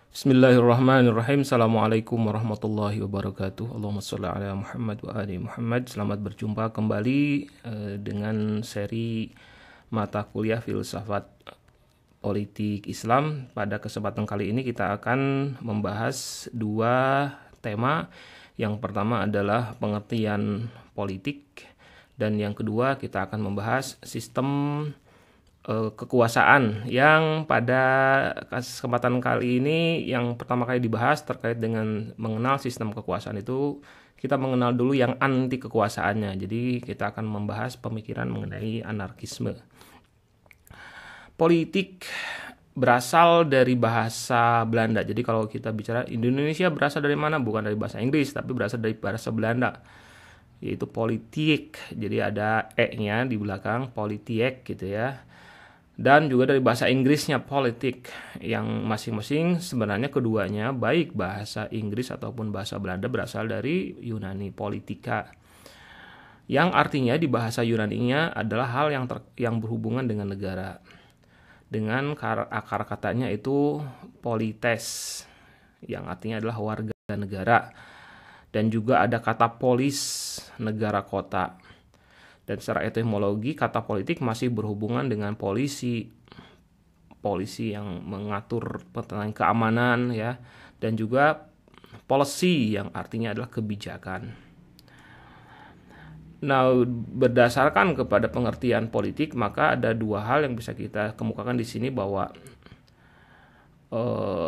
Bismillahirrahmanirrahim. Assalamualaikum warahmatullahi wabarakatuh. Allahumma sholli ala Muhammad wa ali Muhammad. Selamat berjumpa kembali dengan seri mata kuliah filsafat politik Islam. Pada kesempatan kali ini kita akan membahas dua tema. Yang pertama adalah pengertian politik, dan yang kedua kita akan membahas sistem kekuasaan, yang pada kesempatan kali ini yang pertama kali dibahas terkait dengan mengenal sistem kekuasaan itu, kita mengenal dulu yang anti kekuasaannya. Jadi kita akan membahas pemikiran mengenai anarkisme. Politik berasal dari bahasa Belanda. Jadi kalau kita bicara Indonesia berasal dari mana? Bukan dari bahasa Inggris, tapi berasal dari bahasa Belanda, yaitu politik. Jadi ada e-nya di belakang, politiek gitu ya. Dan juga dari bahasa Inggrisnya politik, yang masing-masing sebenarnya keduanya, baik bahasa Inggris ataupun bahasa Belanda, berasal dari Yunani politika, yang artinya di bahasa Yunaninya adalah hal yang berhubungan dengan negara. Dengan akar katanya itu polites, yang artinya adalah warga negara. Dan juga ada kata polis, negara kota. Dan secara etimologi, kata politik masih berhubungan dengan polisi yang mengatur tentang keamanan ya, dan juga policy yang artinya adalah kebijakan. Nah, berdasarkan kepada pengertian politik, maka ada dua hal yang bisa kita kemukakan di sini, bahwa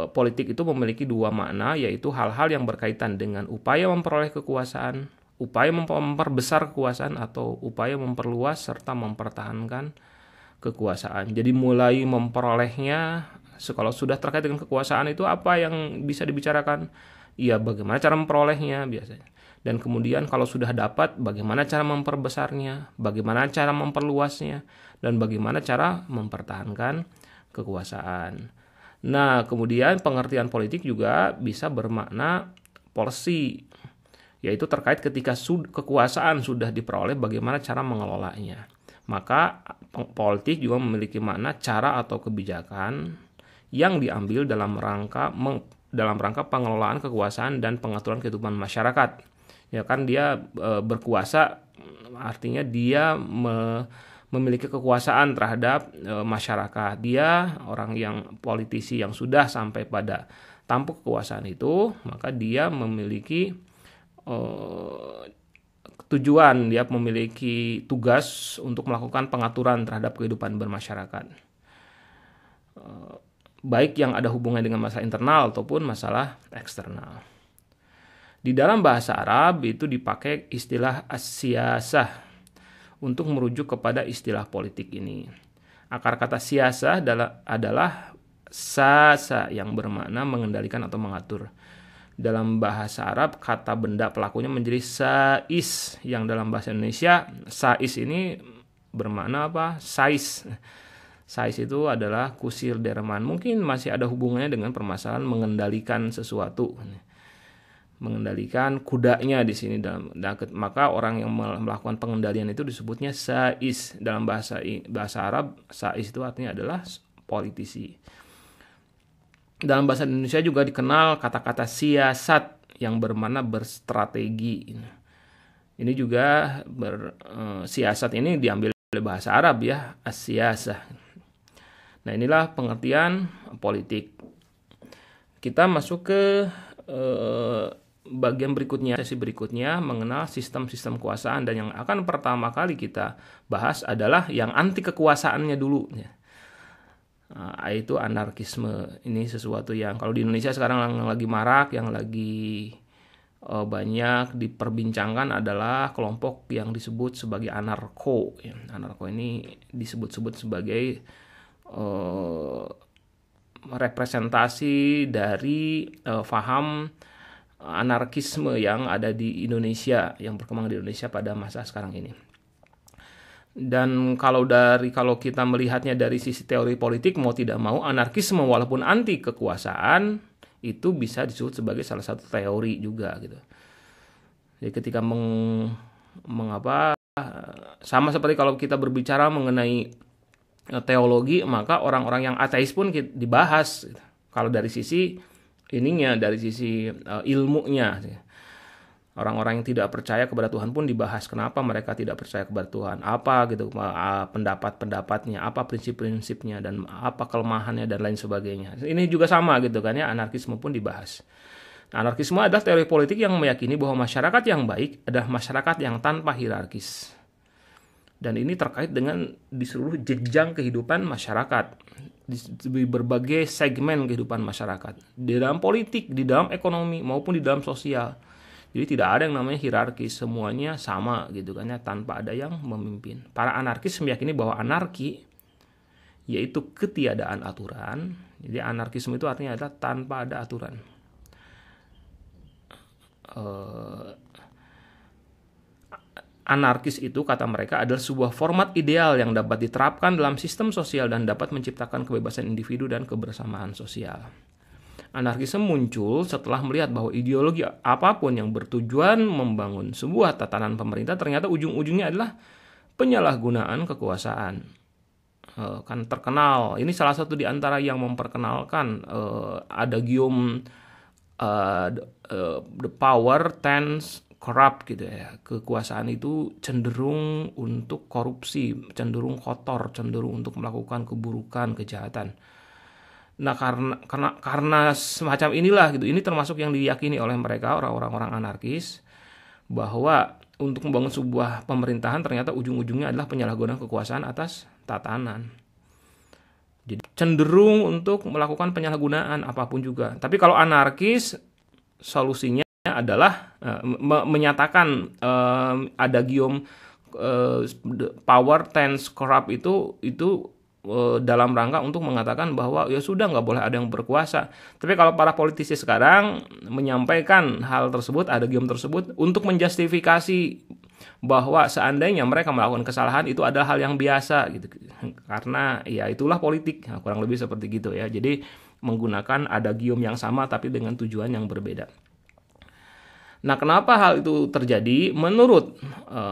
politik itu memiliki dua makna, yaitu hal-hal yang berkaitan dengan upaya memperoleh kekuasaan, upaya memperbesar kekuasaan, atau upaya memperluas serta mempertahankan kekuasaan. Jadi mulai memperolehnya, kalau sudah terkait dengan kekuasaan itu apa yang bisa dibicarakan? Ya, bagaimana cara memperolehnya biasanya. Dan kemudian kalau sudah dapat, bagaimana cara memperbesarnya, bagaimana cara memperluasnya, dan bagaimana cara mempertahankan kekuasaan. Nah, kemudian pengertian politik juga bisa bermakna policy, yaitu terkait ketika kekuasaan sudah diperoleh, bagaimana cara mengelolanya. Maka politik juga memiliki makna cara atau kebijakan yang diambil dalam rangka pengelolaan kekuasaan dan pengaturan kehidupan masyarakat. Ya kan, dia berkuasa, artinya dia memiliki kekuasaan terhadap masyarakat. Dia orang yang politisi yang sudah sampai pada tampuk kekuasaan itu, maka dia memiliki tujuan, dia memiliki tugas untuk melakukan pengaturan terhadap kehidupan bermasyarakat, baik yang ada hubungannya dengan masalah internal ataupun masalah eksternal. Di dalam bahasa Arab itu dipakai istilah as-siyasah untuk merujuk kepada istilah politik ini. Akar kata siyasah adalah sasa, yang bermakna mengendalikan atau mengatur. Dalam bahasa Arab, kata benda pelakunya menjadi sais, yang dalam bahasa Indonesia sais ini bermakna apa? Sais. Sais itu adalah kusir derman. Mungkin masih ada hubungannya dengan permasalahan mengendalikan sesuatu. Mengendalikan kudanya di sini, maka orang yang melakukan pengendalian itu disebutnya sais. Dalam bahasa Arab, sais itu artinya adalah politisi. Dalam bahasa Indonesia juga dikenal kata-kata siasat, yang bermakna berstrategi. Ini juga siasat ini diambil dari bahasa Arab ya, as-siyasah. Nah, inilah pengertian politik. Kita masuk ke bagian berikutnya, sesi berikutnya, mengenal sistem-sistem kekuasaan, dan yang akan pertama kali kita bahas adalah yang anti kekuasaannya dulu ya. Itu anarkisme. Ini sesuatu yang kalau di Indonesia sekarang yang lagi marak, yang lagi banyak diperbincangkan adalah kelompok yang disebut sebagai anarko. Anarko ini disebut-sebut sebagai representasi dari faham anarkisme yang ada di Indonesia, yang berkembang di Indonesia pada masa sekarang ini. Dan kalau kita melihatnya dari sisi teori politik, mau tidak mau anarkisme walaupun anti kekuasaan itu bisa disebut sebagai salah satu teori juga gitu. Jadi ketika sama seperti kalau kita berbicara mengenai teologi, maka orang-orang yang ateis pun dibahas. Kalau dari sisi ininya, dari sisi ilmunya. Orang-orang yang tidak percaya kepada Tuhan pun dibahas kenapa mereka tidak percaya kepada Tuhan, apa gitu pendapat-pendapatnya, apa prinsip-prinsipnya, dan apa kelemahannya dan lain sebagainya. Ini juga sama gitu kan ya, anarkisme pun dibahas. Anarkisme adalah teori politik yang meyakini bahwa masyarakat yang baik adalah masyarakat yang tanpa hierarkis. Dan ini terkait dengan di seluruh jenjang kehidupan masyarakat, di berbagai segmen kehidupan masyarakat, di dalam politik, di dalam ekonomi, maupun di dalam sosial. Jadi tidak ada yang namanya hierarkis, semuanya sama gitu kan ya, tanpa ada yang memimpin. Para anarkis meyakini bahwa anarki yaitu ketiadaan aturan. Jadi anarkisme itu artinya adalah tanpa ada aturan. Anarkis itu, kata mereka, adalah sebuah format ideal yang dapat diterapkan dalam sistem sosial dan dapat menciptakan kebebasan individu dan kebersamaan sosial. Anarkisme muncul setelah melihat bahwa ideologi apapun yang bertujuan membangun sebuah tatanan pemerintah ternyata ujung-ujungnya adalah penyalahgunaan kekuasaan. Kan terkenal, ini salah satu di antara yang memperkenalkan adagium the power tends corrupt gitu ya. Kekuasaan itu cenderung untuk korupsi, cenderung kotor, cenderung untuk melakukan keburukan, kejahatan. Nah, karena semacam inilah gitu. Ini termasuk yang diyakini oleh mereka, orang-orang anarkis, bahwa untuk membangun sebuah pemerintahan ternyata ujung-ujungnya adalah penyalahgunaan kekuasaan atas tatanan. Jadi cenderung untuk melakukan penyalahgunaan apapun juga. Tapi kalau anarkis, solusinya adalah menyatakan adagium power tends corrupt itu dalam rangka untuk mengatakan bahwa ya sudah, nggak boleh ada yang berkuasa. Tapi kalau para politisi sekarang menyampaikan hal tersebut, adagium tersebut, untuk menjustifikasi bahwa seandainya mereka melakukan kesalahan itu adalah hal yang biasa gitu, karena ya itulah politik, kurang lebih seperti gitu ya. Jadi menggunakan adagium yang sama tapi dengan tujuan yang berbeda. Nah, kenapa hal itu terjadi? Menurut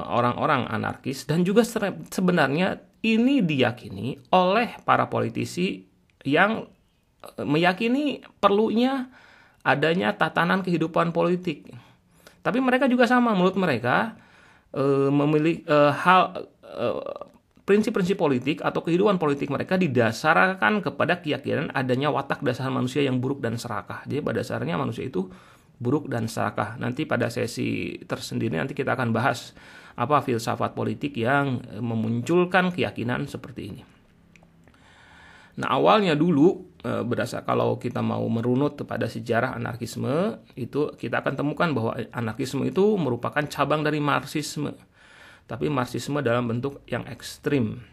orang-orang anarkis, dan juga sebenarnya ini diyakini oleh para politisi yang meyakini perlunya adanya tatanan kehidupan politik. Tapi mereka juga sama, menurut mereka memiliki prinsip-prinsip politik atau kehidupan politik mereka didasarkan kepada keyakinan adanya watak dasar manusia yang buruk dan serakah. Jadi pada dasarnya manusia itu buruk dan serakah. Nanti pada sesi tersendiri nanti kita akan bahas apa filsafat politik yang memunculkan keyakinan seperti ini. Nah, awalnya dulu kalau kita mau merunut pada sejarah anarkisme, itu kita akan temukan bahwa anarkisme itu merupakan cabang dari Marxisme. Tapi Marxisme dalam bentuk yang ekstrim.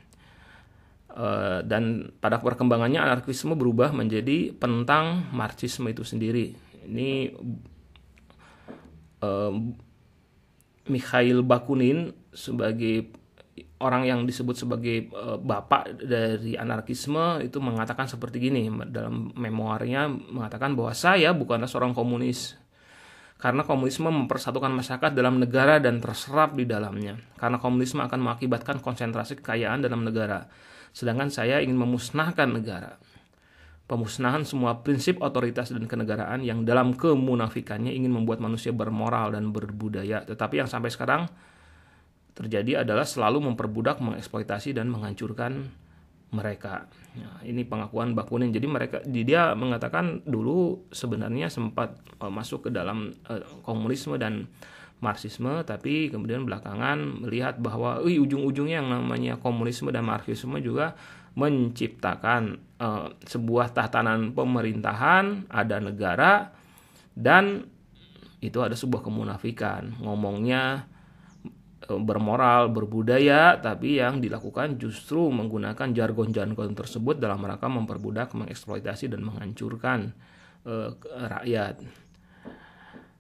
Dan pada perkembangannya anarkisme berubah menjadi penentang Marxisme itu sendiri. Ini Mikhail Bakunin sebagai orang yang disebut sebagai bapak dari anarkisme itu mengatakan seperti gini dalam memoarnya, mengatakan bahwa saya bukanlah seorang komunis karena komunisme mempersatukan masyarakat dalam negara dan terserap di dalamnya, karena komunisme akan mengakibatkan konsentrasi kekayaan dalam negara, sedangkan saya ingin memusnahkan negara. Pemusnahan semua prinsip otoritas dan kenegaraan yang dalam kemunafikannya ingin membuat manusia bermoral dan berbudaya. Tetapi yang sampai sekarang terjadi adalah selalu memperbudak, mengeksploitasi, dan menghancurkan mereka. Nah, ini pengakuan Bakunin. Jadi dia mengatakan dulu sebenarnya sempat masuk ke dalam komunisme dan Marxisme, tapi kemudian belakangan melihat bahwa ujung-ujungnya yang namanya komunisme dan Marxisme juga menciptakan sebuah tatanan pemerintahan, ada negara, dan itu ada sebuah kemunafikan. Ngomongnya bermoral, berbudaya, tapi yang dilakukan justru menggunakan jargon-jargon tersebut dalam rangka memperbudak, mengeksploitasi, dan menghancurkan rakyat.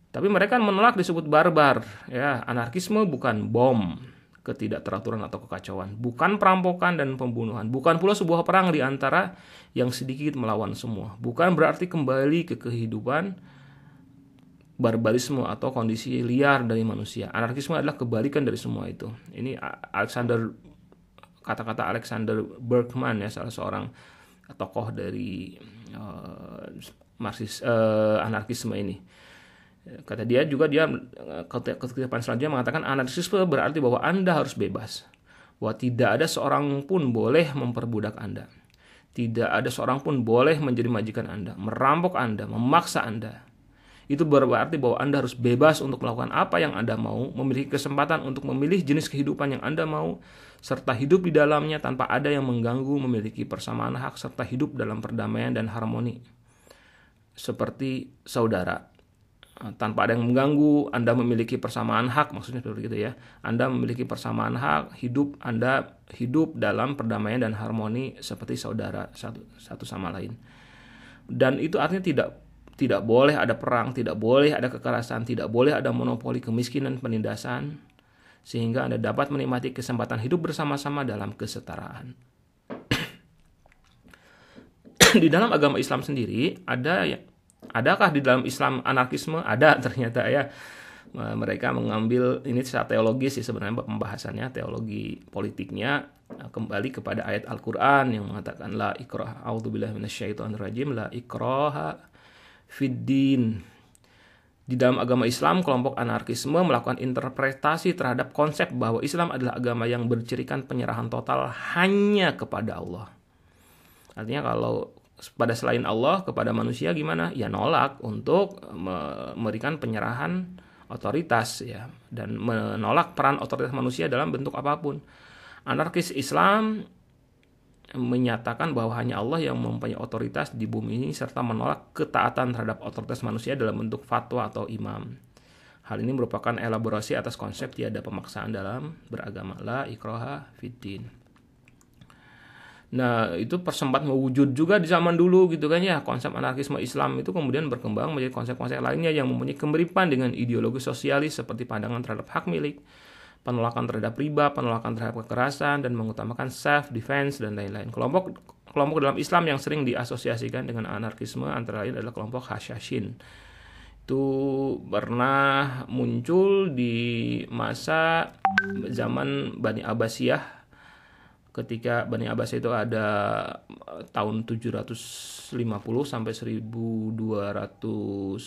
Tapi mereka menolak disebut barbar. Ya, anarkisme bukan bom, ketidakteraturan atau kekacauan, bukan perampokan dan pembunuhan, bukan pula sebuah perang di antara yang sedikit melawan semua, bukan berarti kembali ke kehidupan barbarisme atau kondisi liar dari manusia. Anarkisme adalah kebalikan dari semua itu. Ini kata-kata Alexander Berkman ya, salah seorang tokoh dari anarkisme ini. Kata dia juga, dia kutipan selanjutnya mengatakan anarkisme berarti bahwa Anda harus bebas, bahwa tidak ada seorang pun boleh memperbudak Anda, tidak ada seorang pun boleh menjadi majikan Anda, merampok Anda, memaksa Anda. Itu berarti bahwa Anda harus bebas untuk melakukan apa yang Anda mau, memiliki kesempatan untuk memilih jenis kehidupan yang Anda mau, serta hidup di dalamnya tanpa ada yang mengganggu, memiliki persamaan hak, serta hidup dalam perdamaian dan harmoni seperti saudara. Tanpa ada yang mengganggu, Anda memiliki persamaan hak, maksudnya seperti itu ya. Anda memiliki persamaan hak, Anda hidup dalam perdamaian dan harmoni seperti saudara satu sama lain. Dan itu artinya tidak boleh ada perang, tidak boleh ada kekerasan, tidak boleh ada monopoli kemiskinan, penindasan, sehingga Anda dapat menikmati kesempatan hidup bersama-sama dalam kesetaraan. Di dalam agama Islam sendiri adakah di dalam Islam anarkisme? Ada ternyata ya. Mereka mengambil ini secara teologis sih sebenarnya pembahasannya, teologi politiknya kembali kepada ayat Al-Qur'an yang mengatakan la ikraha a'udzubillahi minasyaitonirrajim la ikraha fiddin. Di dalam agama Islam, kelompok anarkisme melakukan interpretasi terhadap konsep bahwa Islam adalah agama yang bercirikan penyerahan total hanya kepada Allah. Artinya kalau pada selain Allah kepada manusia gimana? Ya nolak untuk memberikan penyerahan otoritas ya, dan menolak peran otoritas manusia dalam bentuk apapun. Anarkis Islam menyatakan bahwa hanya Allah yang mempunyai otoritas di bumi ini, serta menolak ketaatan terhadap otoritas manusia dalam bentuk fatwa atau imam. Hal ini merupakan elaborasi atas konsep tiada pemaksaan dalam beragama, la ikraha fiddin. Nah, itu sempat mewujud juga di zaman dulu gitu kan ya. Konsep anarkisme Islam itu kemudian berkembang menjadi konsep-konsep lainnya yang mempunyai kemiripan dengan ideologi sosialis seperti pandangan terhadap hak milik, penolakan terhadap riba, penolakan terhadap kekerasan, dan mengutamakan self defense dan lain-lain. Kelompok dalam Islam yang sering diasosiasikan dengan anarkisme antara lain adalah kelompok Hasyashin. Itu pernah muncul di masa zaman Bani Abbasiyah, ketika Bani Abbasiyah itu ada tahun 750 sampai 1258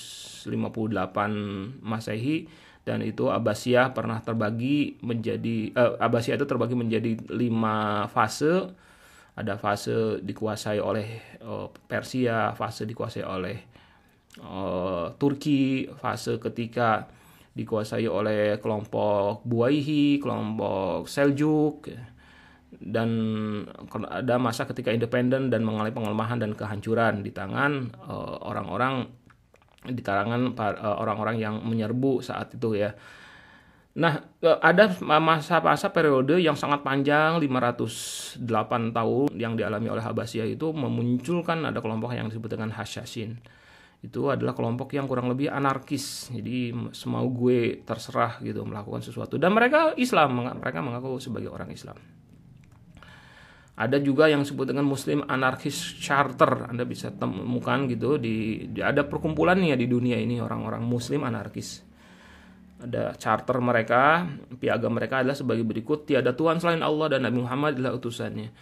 Masehi, dan itu Abbasiyah pernah terbagi menjadi Abbasiyah itu terbagi menjadi 5 fase. Ada fase dikuasai oleh Persia, fase dikuasai oleh Turki, fase ketika dikuasai oleh kelompok Buwaihi, kelompok Seljuk, dan ada masa ketika independen dan mengalami pengelemahan dan kehancuran di tangan orang-orang yang menyerbu saat itu ya. Nah, ada masa-masa periode yang sangat panjang 508 tahun yang dialami oleh Abbasiyah itu memunculkan ada kelompok yang disebut dengan Hasyashin. Itu adalah kelompok yang kurang lebih anarkis. Jadi semau gue terserah gitu melakukan sesuatu, dan mereka mereka mengaku sebagai orang Islam. Ada juga yang disebut dengan Muslim Anarchist Charter. Anda bisa temukan gitu ada perkumpulannya di dunia ini, orang-orang Muslim anarkis. Ada charter mereka, piagam mereka adalah sebagai berikut: tiada Tuhan selain Allah dan Nabi Muhammad adalah utusannya.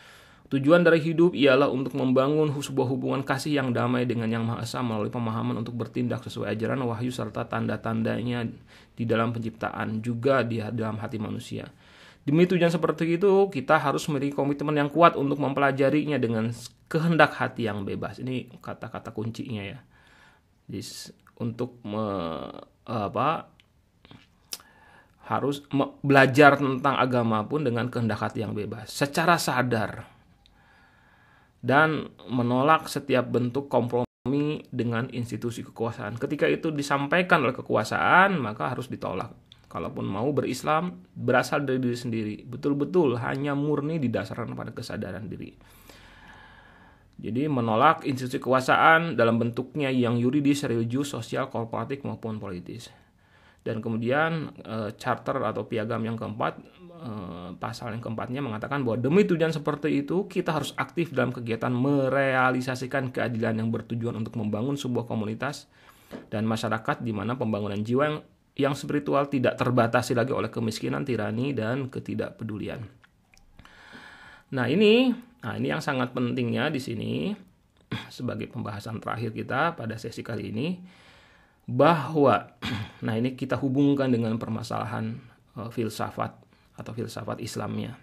Tujuan dari hidup ialah untuk membangun sebuah hubungan kasih yang damai dengan Yang Maha Esa melalui pemahaman untuk bertindak sesuai ajaran wahyu serta tanda-tandanya di dalam penciptaan, juga di dalam hati manusia. Demi tujuan seperti itu, kita harus memiliki komitmen yang kuat untuk mempelajarinya dengan kehendak hati yang bebas. Ini kata-kata kuncinya ya. Jadi, untuk harus belajar tentang agama pun dengan kehendak hati yang bebas, secara sadar, dan menolak setiap bentuk kompromi dengan institusi kekuasaan. Ketika itu disampaikan oleh kekuasaan, maka harus ditolak. Kalaupun mau berislam, berasal dari diri sendiri, betul-betul hanya murni didasarkan pada kesadaran diri. Jadi menolak institusi kekuasaan dalam bentuknya yang yuridis, religius, sosial, korporatif maupun politis. Dan kemudian charter atau piagam yang keempat, pasal yang keempatnya mengatakan bahwa demi tujuan seperti itu kita harus aktif dalam kegiatan merealisasikan keadilan yang bertujuan untuk membangun sebuah komunitas dan masyarakat di mana pembangunan jiwa yang spiritual tidak terbatasi lagi oleh kemiskinan, tirani, dan ketidakpedulian. Nah ini yang sangat pentingnya di sini. sebagai pembahasan terakhir kita pada sesi kali ini, bahwa nah ini kita hubungkan dengan permasalahan filsafat atau filsafat Islamnya.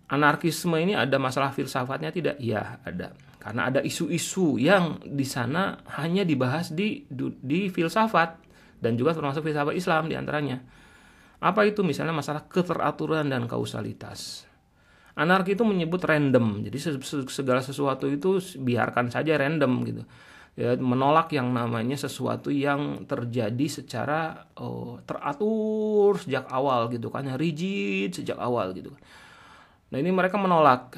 Anarkisme ini ada masalah filsafatnya tidak? Ya, ada. Karena ada isu-isu yang di sana hanya dibahas di filsafat dan juga termasuk filsafat Islam di antaranya. Apa itu? Misalnya masalah keteraturan dan kausalitas. Anarki itu menyebut random. Jadi segala sesuatu itu biarkan saja random gitu. Ya, menolak yang namanya sesuatu yang terjadi secara teratur sejak awal gitu kan, rigid sejak awal gitu. Nah, ini mereka menolak.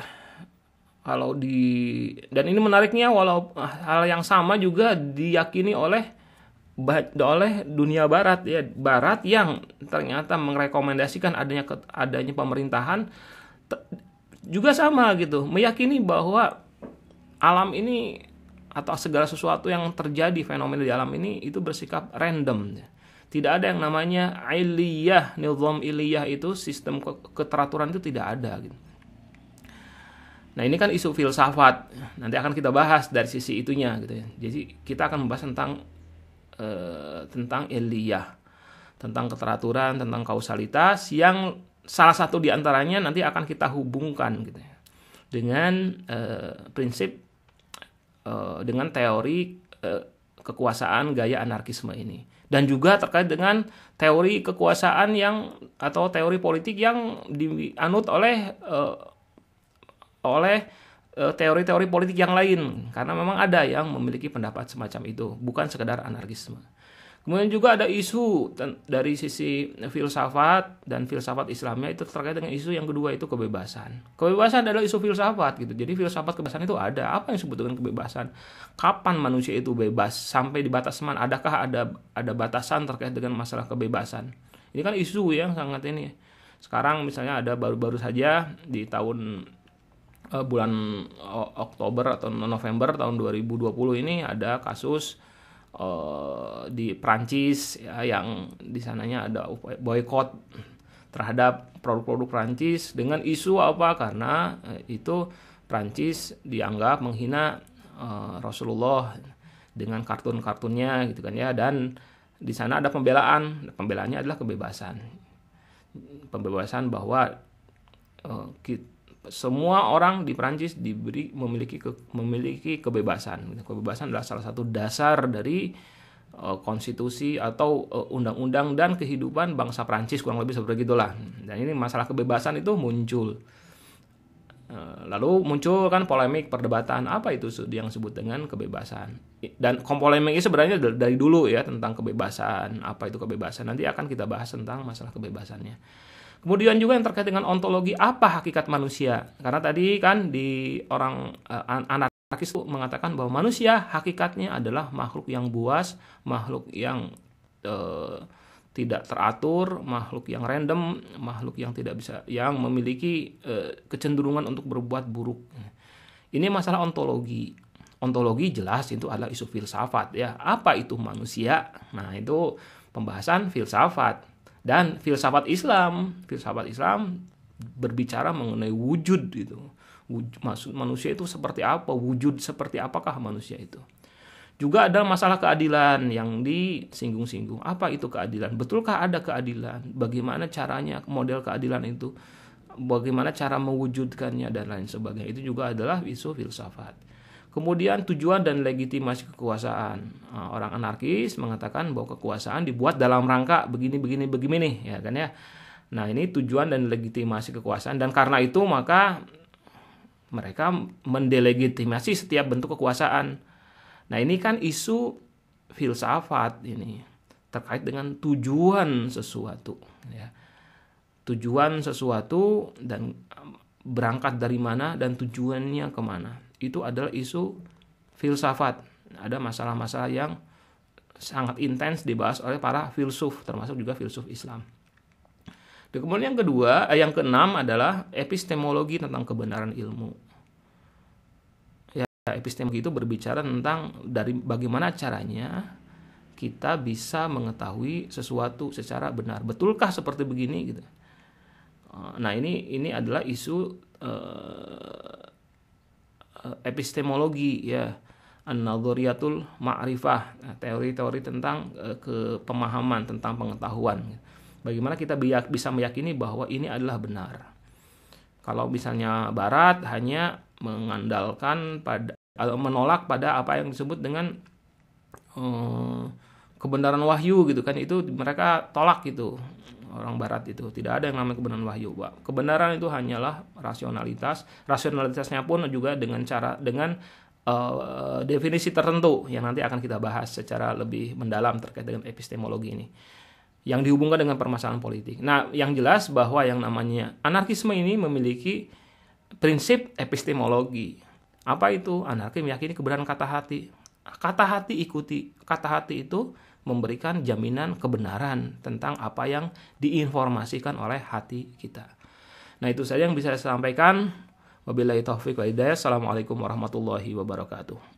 Dan ini menariknya, walau hal yang sama juga diyakini oleh dunia barat ya, barat yang ternyata merekomendasikan adanya pemerintahan juga sama gitu, meyakini bahwa alam ini atau segala sesuatu yang terjadi fenomena di alam ini itu bersikap random. Tidak ada yang namanya iliyah, nizam iliyah itu sistem keteraturan itu tidak ada gitu. Nah, ini kan isu filsafat. Nanti akan kita bahas dari sisi itunya gitu ya. Jadi kita akan membahas tentang iliyah, tentang keteraturan, tentang kausalitas yang salah satu di antaranya nanti akan kita hubungkan gitu ya, dengan prinsip dengan teori kekuasaan gaya anarkisme ini, dan juga terkait dengan teori kekuasaan atau teori politik yang dianut oleh teori-teori politik yang lain, karena memang ada yang memiliki pendapat semacam itu, bukan sekedar anarkisme. Kemudian juga ada isu dari sisi filsafat dan filsafat Islamnya itu terkait dengan isu yang kedua, itu kebebasan. Kebebasan adalah isu filsafat gitu. Jadi filsafat kebebasan itu ada. Apa yang disebut dengan kebebasan? Kapan manusia itu bebas? Sampai di batas mana? Adakah ada batasan terkait dengan masalah kebebasan? Ini kan isu yang sangat ini. Sekarang misalnya ada baru-baru saja di tahun bulan Oktober atau November tahun 2020 ini ada kasus di Prancis ya, yang di sananya ada upaya boykot terhadap produk-produk Prancis dengan isu apa? Karena itu Prancis dianggap menghina Rasulullah dengan kartun-kartunnya gitu kan ya, dan di sana ada pembelaannya adalah pembebasan bahwa semua orang di Prancis memiliki kebebasan. Kebebasan adalah salah satu dasar dari konstitusi atau undang-undang dan kehidupan bangsa Prancis, kurang lebih seperti itulah. Dan ini masalah kebebasan itu muncul. Lalu muncul kan polemik, perdebatan apa itu yang disebut dengan kebebasan. Dan polemik ini sebenarnya dari dulu ya tentang kebebasan. Apa itu kebebasan? Nanti akan kita bahas tentang masalah kebebasannya. Kemudian juga yang terkait dengan ontologi, apa hakikat manusia? Karena tadi kan di orang anarkis itu mengatakan bahwa manusia hakikatnya adalah makhluk yang buas, makhluk yang tidak teratur, makhluk yang random, makhluk yang tidak bisa, yang memiliki kecenderungan untuk berbuat buruk. Ini masalah ontologi. Ontologi jelas itu adalah isu filsafat ya. Apa itu manusia? Nah, itu pembahasan filsafat. Dan filsafat Islam berbicara mengenai wujud itu. Maksud manusia itu seperti apa? Wujud seperti apakah manusia itu? Juga ada masalah keadilan yang disinggung-singgung. Apa itu keadilan? Betulkah ada keadilan? Bagaimana caranya model keadilan itu? Bagaimana cara mewujudkannya dan lain sebagainya? Itu juga adalah isu filsafat. Kemudian tujuan dan legitimasi kekuasaan. Orang anarkis mengatakan bahwa kekuasaan dibuat dalam rangka begini nih, ya kan ya. Nah, ini tujuan dan legitimasi kekuasaan, dan karena itu maka mereka mendelegitimasi setiap bentuk kekuasaan. Nah, ini kan isu filsafat ini terkait dengan tujuan sesuatu ya. Tujuan sesuatu dan berangkat dari mana dan tujuannya kemana. Itu adalah isu filsafat. Ada masalah-masalah yang sangat intens dibahas oleh para filsuf, termasuk juga filsuf Islam. Dan kemudian yang keenam adalah epistemologi tentang kebenaran ilmu. Ya, epistemologi itu berbicara tentang dari bagaimana caranya kita bisa mengetahui sesuatu secara benar. Betulkah seperti begini gitu. Nah, ini adalah isu epistemologi ya, an-nadhariyatul ma'rifah, teori-teori tentang pemahaman tentang pengetahuan. Bagaimana kita bisa meyakini bahwa ini adalah benar. Kalau misalnya Barat hanya mengandalkan menolak pada apa yang disebut dengan kebenaran wahyu gitu kan, itu mereka tolak gitu. Orang Barat itu tidak ada yang namanya kebenaran wahyu. Kebenaran itu hanyalah rasionalitasnya pun juga dengan definisi tertentu yang nanti akan kita bahas secara lebih mendalam terkait dengan epistemologi ini yang dihubungkan dengan permasalahan politik. Nah, yang jelas bahwa yang namanya anarkisme ini memiliki prinsip epistemologi. Apa itu? Anarki meyakini kebenaran kata hati. Kata hati ikuti. Kata hati itu memberikan jaminan kebenaran tentang apa yang diinformasikan oleh hati kita. Nah, itu saja yang bisa saya sampaikan. Wabillahi taufiq wal hidayah. Assalamualaikum warahmatullahi wabarakatuh.